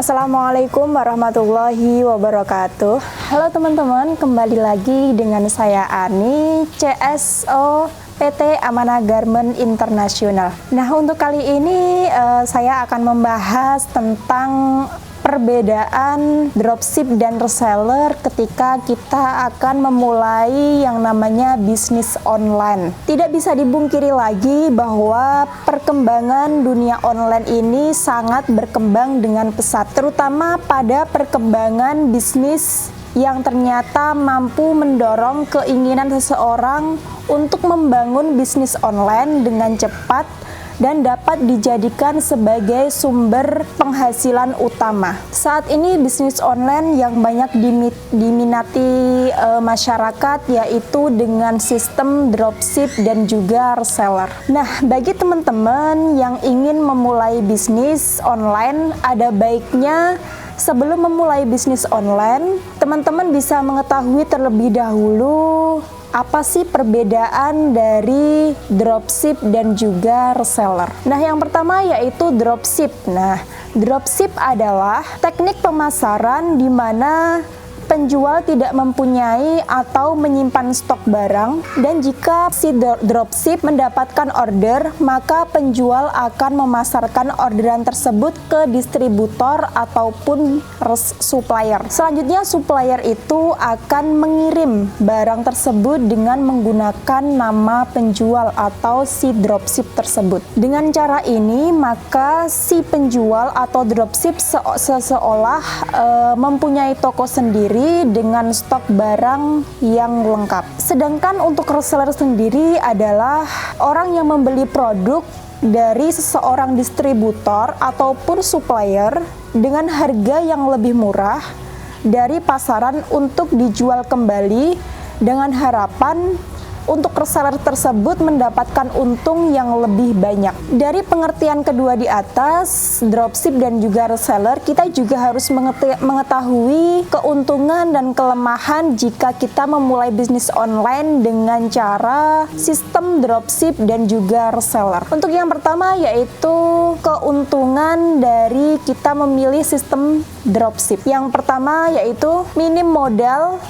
Assalamualaikum warahmatullahi wabarakatuh. Halo teman-teman, kembali lagi dengan saya Ani, CSO PT Amanah Garment Internasional. Nah, untuk kali ini saya akan membahas tentang perbedaan dropship dan reseller ketika kita akan memulai yang namanya bisnis online. Tidak bisa dibungkiri lagi bahwa perkembangan dunia online ini sangat berkembang dengan pesat, terutama pada perkembangan bisnis yang ternyata mampu mendorong keinginan seseorang untuk membangun bisnis online dengan cepat dan dapat dijadikan sebagai sumber penghasilan utama. Saat ini bisnis online yang banyak diminati masyarakat yaitu dengan sistem dropship dan juga reseller. Nah, bagi teman-teman yang ingin memulai bisnis online, ada baiknya sebelum memulai bisnis online, teman-teman bisa mengetahui terlebih dahulu apa sih perbedaan dari dropship dan juga reseller. Nah, yang pertama yaitu dropship. Nah, dropship adalah teknik pemasaran di mana penjual tidak mempunyai atau menyimpan stok barang, dan jika si dropship mendapatkan order, maka penjual akan memasarkan orderan tersebut ke distributor ataupun supplier. Selanjutnya supplier itu akan mengirim barang tersebut dengan menggunakan nama penjual atau si dropship tersebut. Dengan cara ini, maka si penjual atau dropship seolah mempunyai toko sendiri dengan stok barang yang lengkap. Sedangkan untuk reseller sendiri adalah orang yang membeli produk dari seseorang distributor ataupun supplier dengan harga yang lebih murah dari pasaran untuk dijual kembali dengan harapan untuk reseller tersebut mendapatkan untung yang lebih banyak. Dari pengertian kedua di atas, dropship dan juga reseller, kita juga harus mengetahui keuntungan dan kelemahan jika kita memulai bisnis online dengan cara sistem dropship dan juga reseller. Untuk yang pertama yaitu keuntungan dari kita memilih sistem dropship. Yang pertama yaitu minim modal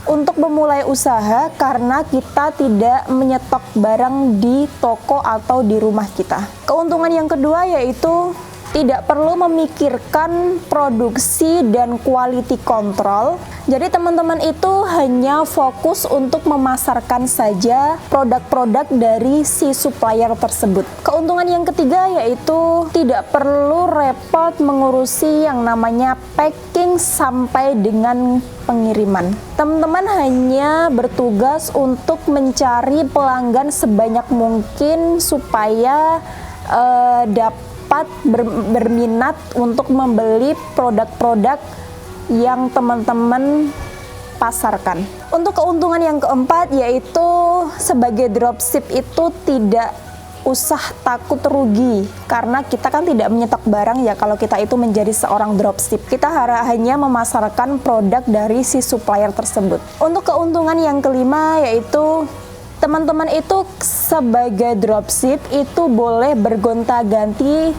untuk memulai usaha karena kita tidak menyetok barang di toko atau di rumah kita. Keuntungan yang kedua yaitu tidak perlu memikirkan produksi dan quality control. Jadi teman-teman itu hanya fokus untuk memasarkan saja produk-produk dari si supplier tersebut. Keuntungan yang ketiga yaitu tidak perlu repot mengurusi yang namanya packing sampai dengan pengiriman. Teman-teman hanya bertugas untuk mencari pelanggan sebanyak mungkin supaya dapat berminat untuk membeli produk-produk yang teman-teman pasarkan. Untuk keuntungan yang keempat yaitu sebagai dropship itu tidak usah takut rugi karena kita kan tidak menyetok barang ya kalau kita itu menjadi seorang dropship. Kita hanya memasarkan produk dari si supplier tersebut. Untuk keuntungan yang kelima yaitu teman-teman itu sebagai dropship itu boleh bergonta-ganti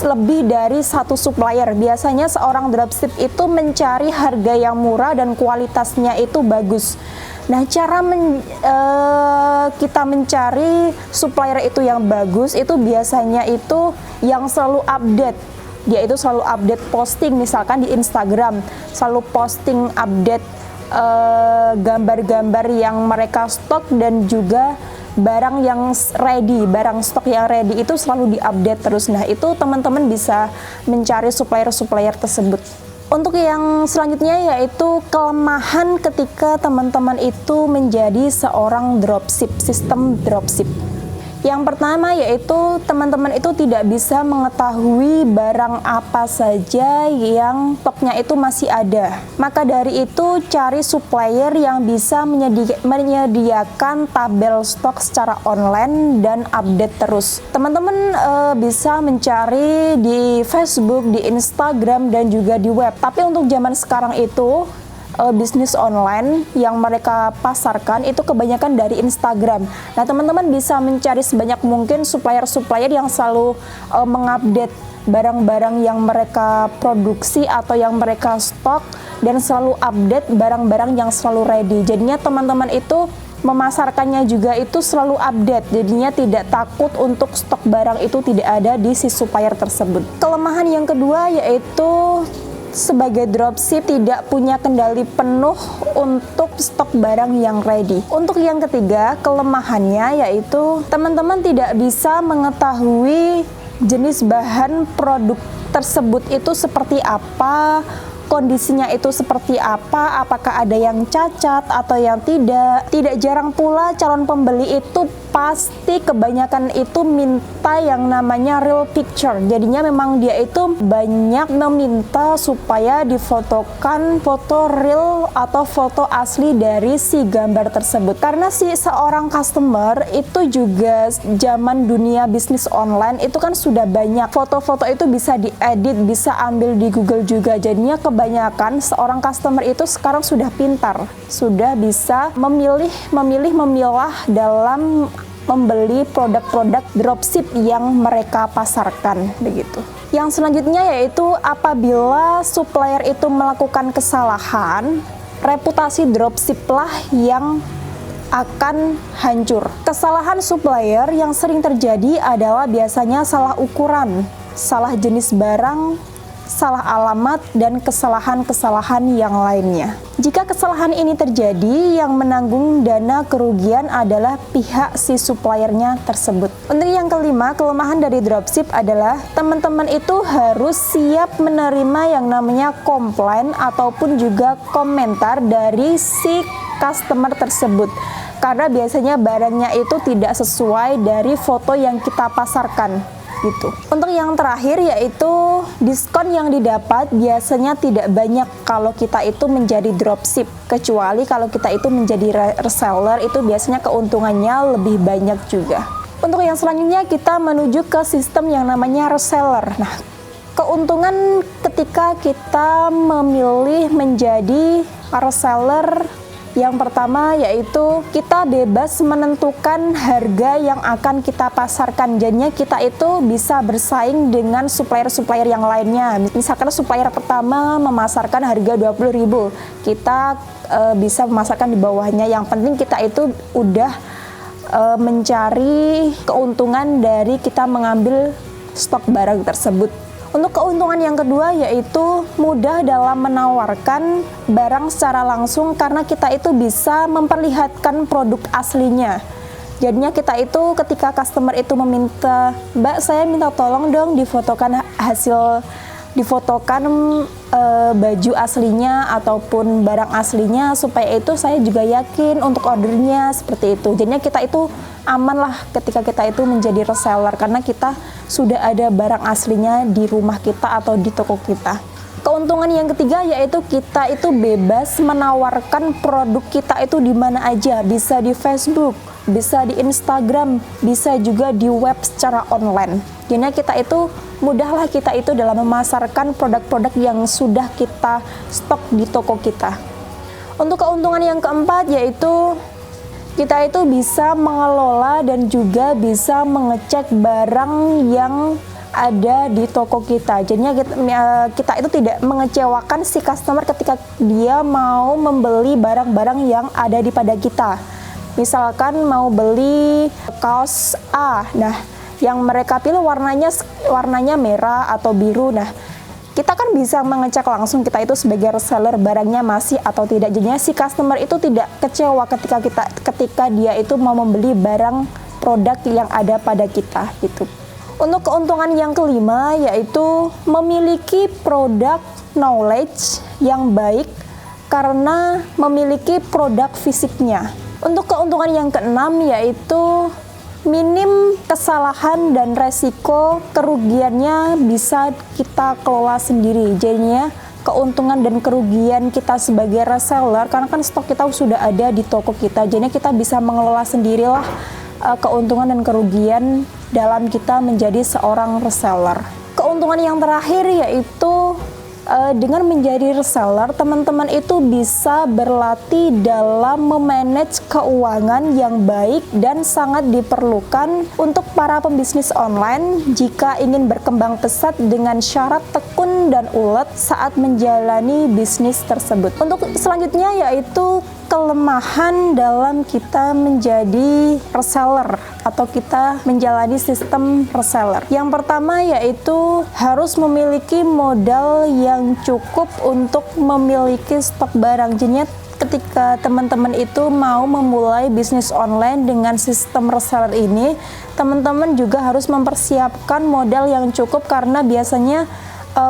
lebih dari satu supplier. Biasanya seorang dropship itu mencari harga yang murah dan kualitasnya itu bagus. Nah, cara kita mencari supplier itu yang bagus itu biasanya itu yang selalu update. Dia itu selalu update posting, misalkan di Instagram, selalu posting update gambar-gambar yang mereka stok dan juga barang yang ready, barang stok yang ready itu selalu diupdate terus. Nah, itu teman-teman bisa mencari supplier-supplier tersebut. Untuk yang selanjutnya yaitu kelemahan ketika teman-teman itu menjadi seorang dropship, sistem dropship. Yang pertama yaitu teman-teman itu tidak bisa mengetahui barang apa saja yang stoknya itu masih ada. Maka dari itu cari supplier yang bisa menyediakan tabel stok secara online dan update terus. Teman-teman bisa mencari di Facebook, di Instagram dan juga di web. Tapi untuk zaman sekarang itu bisnis online yang mereka pasarkan itu kebanyakan dari Instagram. Nah, teman-teman bisa mencari sebanyak mungkin supplier-supplier yang selalu mengupdate barang-barang yang mereka produksi atau yang mereka stok, dan selalu update barang-barang yang selalu ready. Jadinya teman-teman itu memasarkannya juga itu selalu update, jadinya tidak takut untuk stok barang itu tidak ada di si supplier tersebut. Kelemahan yang kedua yaitu sebagai dropship tidak punya kendali penuh untuk stok barang yang ready. Untuk yang ketiga, kelemahannya yaitu teman-teman tidak bisa mengetahui jenis bahan produk tersebut itu seperti apa, kondisinya itu seperti apa, apakah ada yang cacat atau yang tidak. Tidak jarang pula calon pembeli itu pasti kebanyakan itu minta yang namanya real picture. Jadinya memang dia itu banyak meminta supaya difotokan foto real atau foto asli dari si gambar tersebut. Karena si seorang customer itu juga zaman dunia bisnis online itu kan sudah banyak. Foto-foto itu bisa diedit, bisa ambil di Google juga. Jadinya kebanyakan seorang customer itu sekarang sudah pintar, sudah bisa memilah dalam membeli produk-produk dropship yang mereka pasarkan begitu. Yang selanjutnya yaitu apabila supplier itu melakukan kesalahan, reputasi dropship lah yang akan hancur. Kesalahan supplier yang sering terjadi adalah biasanya salah ukuran, salah jenis barang, salah alamat, dan kesalahan-kesalahan yang lainnya. Jika kesalahan ini terjadi, yang menanggung dana kerugian adalah pihak si suppliernya tersebut. Untuk yang kelima, kelemahan dari dropship adalah teman-teman itu harus siap menerima yang namanya komplain ataupun juga komentar dari si customer tersebut. Karena biasanya barangnya itu tidak sesuai dari foto yang kita pasarkan. Gitu. Untuk yang terakhir yaitu diskon yang didapat biasanya tidak banyak kalau kita itu menjadi dropship, kecuali kalau kita itu menjadi reseller itu biasanya keuntungannya lebih banyak juga. Untuk yang selanjutnya kita menuju ke sistem yang namanya reseller. Nah, keuntungan ketika kita memilih menjadi reseller yang pertama yaitu kita bebas menentukan harga yang akan kita pasarkan. Jadinya kita itu bisa bersaing dengan supplier-supplier yang lainnya. Misalkan supplier pertama memasarkan harga 20.000, kita bisa memasarkan di bawahnya. Yang penting kita itu udah mencari keuntungan dari kita mengambil stok barang tersebut. Untuk keuntungan yang kedua yaitu mudah dalam menawarkan barang secara langsung karena kita itu bisa memperlihatkan produk aslinya. Jadinya kita itu ketika customer itu meminta, "Mbak, saya minta tolong dong difotokan baju aslinya ataupun barang aslinya supaya itu saya juga yakin untuk ordernya," seperti itu. Jadinya kita itu aman lah ketika kita itu menjadi reseller karena kita sudah ada barang aslinya di rumah kita atau di toko kita. Keuntungan yang ketiga yaitu kita itu bebas menawarkan produk kita itu di mana aja, bisa di Facebook, bisa di Instagram, bisa juga di web secara online. Jadi kita itu mudahlah kita itu dalam memasarkan produk-produk yang sudah kita stok di toko kita. Untuk keuntungan yang keempat yaitu kita itu bisa mengelola dan juga bisa mengecek barang yang ada di toko kita. Jadinya kita itu tidak mengecewakan si customer ketika dia mau membeli barang-barang yang ada di pada kita. Misalkan mau beli kaos A, nah yang mereka pilih warnanya merah atau biru. Nah, kita kan bisa mengecek langsung kita itu sebagai reseller barangnya masih atau tidak. Jadinya si customer itu tidak kecewa ketika dia itu mau membeli barang produk yang ada pada kita gitu. Untuk keuntungan yang kelima yaitu memiliki produk knowledge yang baik karena memiliki produk fisiknya. Untuk keuntungan yang keenam yaitu minim kesalahan dan resiko kerugiannya bisa kita kelola sendiri. Jadinya keuntungan dan kerugian kita sebagai reseller karena kan stok kita sudah ada di toko kita. Jadinya kita bisa mengelola sendirilah keuntungan dan kerugian dalam kita menjadi seorang reseller. Keuntungan yang terakhir yaitu Dengan menjadi reseller, teman-teman itu bisa berlatih dalam memanage keuangan yang baik dan sangat diperlukan untuk para pembisnis online jika ingin berkembang pesat dengan syarat tekun dan ulet saat menjalani bisnis tersebut. Untuk selanjutnya yaitu kelemahan dalam kita menjadi reseller atau kita menjalani sistem reseller. Yang pertama yaitu harus memiliki modal yang cukup untuk memiliki stok barang. Jadinya ketika teman-teman itu mau memulai bisnis online dengan sistem reseller ini, teman-teman juga harus mempersiapkan modal yang cukup karena biasanya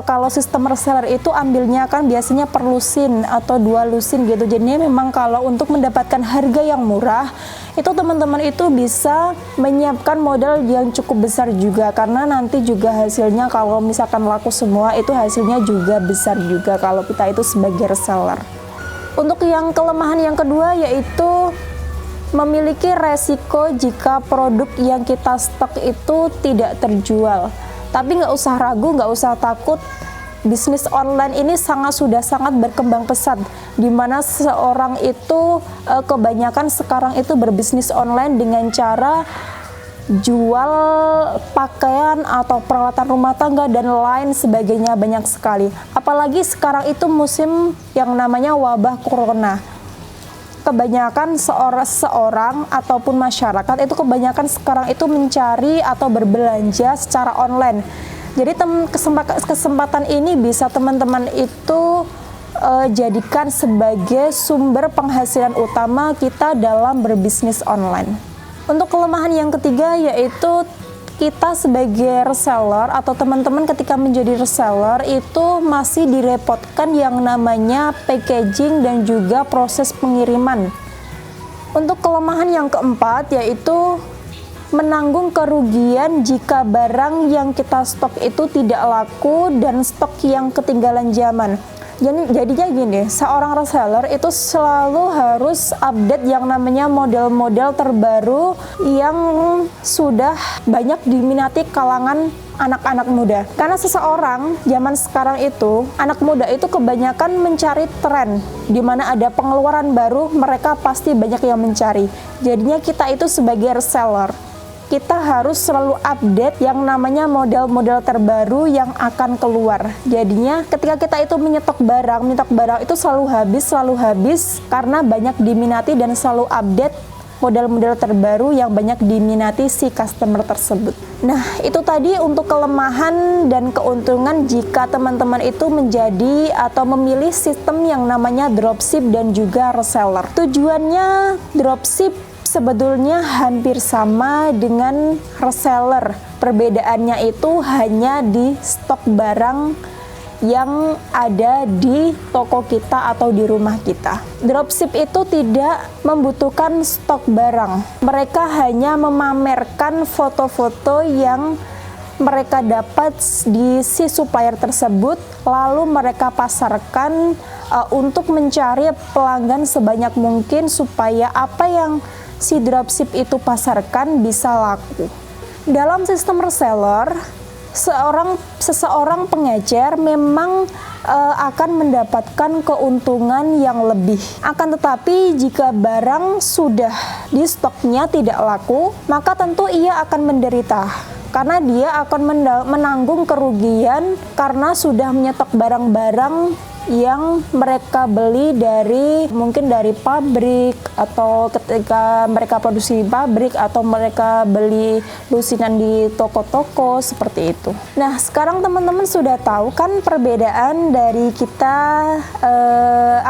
kalau sistem reseller itu ambilnya kan biasanya per lusin atau 2 lusin gitu. Jadi memang kalau untuk mendapatkan harga yang murah itu teman-teman itu bisa menyiapkan modal yang cukup besar juga, karena nanti juga hasilnya kalau misalkan laku semua itu hasilnya juga besar juga kalau kita itu sebagai reseller. Untuk yang kelemahan yang kedua yaitu memiliki resiko jika produk yang kita stok itu tidak terjual. Tapi nggak usah ragu, nggak usah takut. Bisnis online ini sudah sangat berkembang pesat, di mana seorang itu kebanyakan sekarang itu berbisnis online dengan cara jual pakaian atau peralatan rumah tangga dan lain sebagainya, banyak sekali. Apalagi sekarang itu musim yang namanya wabah corona. Kebanyakan seorang ataupun masyarakat itu kebanyakan sekarang itu mencari atau berbelanja secara online. Jadi kesempatan ini bisa teman-teman itu jadikan sebagai sumber penghasilan utama kita dalam berbisnis online. Untuk kelemahan yang ketiga yaitu kita sebagai reseller atau teman-teman ketika menjadi reseller itu masih direpotkan yang namanya packaging dan juga proses pengiriman. Untuk kelemahan yang keempat yaitu menanggung kerugian jika barang yang kita stok itu tidak laku dan stok yang ketinggalan zaman. Jadinya gini, seorang reseller itu selalu harus update yang namanya model-model terbaru yang sudah banyak diminati kalangan anak-anak muda. Karena seseorang zaman sekarang itu, anak muda itu kebanyakan mencari tren, di mana ada pengeluaran baru, mereka pasti banyak yang mencari. Jadinya kita itu sebagai reseller, kita harus selalu update yang namanya model-model terbaru yang akan keluar. Jadinya ketika kita itu menyetok barang itu selalu habis karena banyak diminati dan selalu update model-model terbaru yang banyak diminati si customer tersebut. Nah, itu tadi untuk kelemahan dan keuntungan jika teman-teman itu menjadi atau memilih sistem yang namanya dropship dan juga reseller. Tujuannya dropship sebetulnya hampir sama dengan reseller. Perbedaannya itu hanya di stok barang yang ada di toko kita atau di rumah kita. Dropship itu tidak membutuhkan stok barang. Mereka hanya memamerkan foto-foto yang mereka dapat di si supplier tersebut, lalu mereka pasarkan untuk mencari pelanggan sebanyak mungkin supaya apa yang si dropship itu pasarkan bisa laku. Dalam sistem reseller, seseorang pengecer memang akan mendapatkan keuntungan yang lebih. Akan tetapi jika barang sudah di stoknya tidak laku, maka tentu ia akan menderita. Karena dia akan menanggung kerugian karena sudah menyetok barang-barang yang mereka beli mungkin dari pabrik, atau ketika mereka produksi pabrik, atau mereka beli lusinan di toko-toko seperti itu. Nah, sekarang teman-teman sudah tahu kan perbedaan dari kita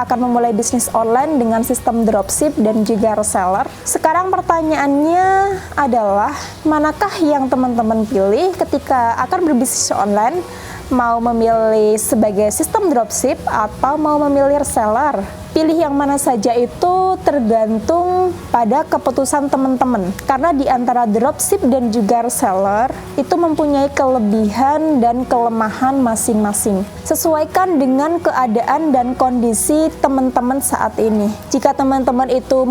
akan memulai bisnis online dengan sistem dropship dan juga reseller. Sekarang pertanyaannya adalah manakah yang teman-teman pilih ketika akan berbisnis online? Mau memilih sebagai sistem dropship atau mau memilih reseller? Pilih yang mana saja itu tergantung pada keputusan teman-teman. Karena di antara dropship dan juga reseller itu mempunyai kelebihan dan kelemahan masing-masing. Sesuaikan dengan keadaan dan kondisi teman-teman saat ini. Jika teman-teman itu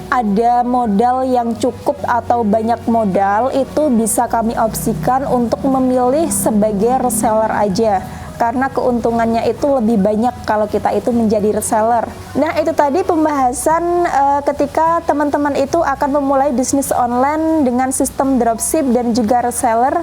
ada modal yang cukup atau banyak modal, itu bisa kami opsikan untuk memilih sebagai reseller aja. karena keuntungannya itu lebih banyak kalau kita itu menjadi reseller. Nah, itu tadi pembahasan ketika teman-teman itu akan memulai bisnis online dengan sistem dropship dan juga reseller.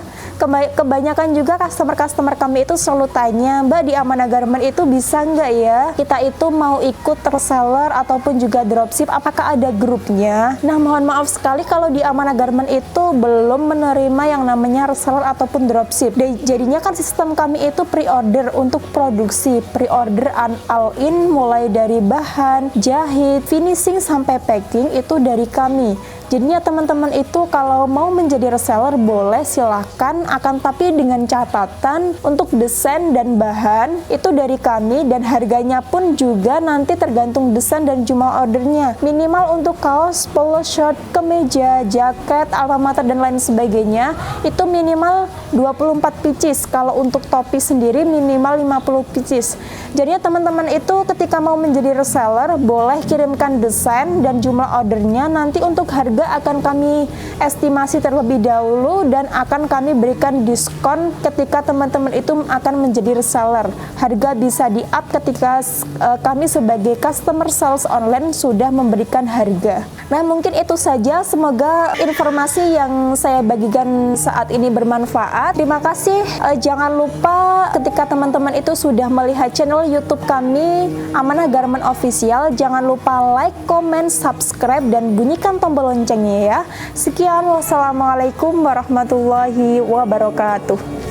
Kebanyakan juga customer kami itu selalu tanya, Mbak, di Amanah Garment itu bisa nggak ya kita itu mau ikut reseller ataupun juga dropship, apakah ada grupnya? Nah, mohon maaf sekali kalau di Amanah Garment itu belum menerima yang namanya reseller ataupun dropship. Jadinya kan sistem kami itu pre-order untuk produksi, pre-order all-in mulai dari bahan, jahit, finishing sampai packing itu dari kami. Jadinya teman-teman itu kalau mau menjadi reseller boleh, silahkan, akan tapi dengan catatan untuk desain dan bahan itu dari kami, dan harganya pun juga nanti tergantung desain dan jumlah ordernya. Minimal untuk kaos, polo shirt, kemeja, jaket, alma mater dan lain sebagainya itu minimal 24 pieces. Kalau untuk topi sendiri minimal 50 pieces. Jadinya teman-teman itu ketika mau menjadi reseller boleh kirimkan desain dan jumlah ordernya, nanti untuk harga akan kami estimasi terlebih dahulu dan akan kami berikan diskon ketika teman-teman itu akan menjadi reseller. Harga bisa di-up ketika kami sebagai customer sales online sudah memberikan harga. Nah, mungkin itu saja, semoga informasi yang saya bagikan saat ini bermanfaat. Terima kasih. Jangan lupa ketika teman-teman itu sudah melihat channel YouTube kami Amanah Garment Official, jangan lupa like, comment, subscribe dan bunyikan tombol loncengnya ya. Sekian, wassalamualaikum warahmatullahi wabarakatuh.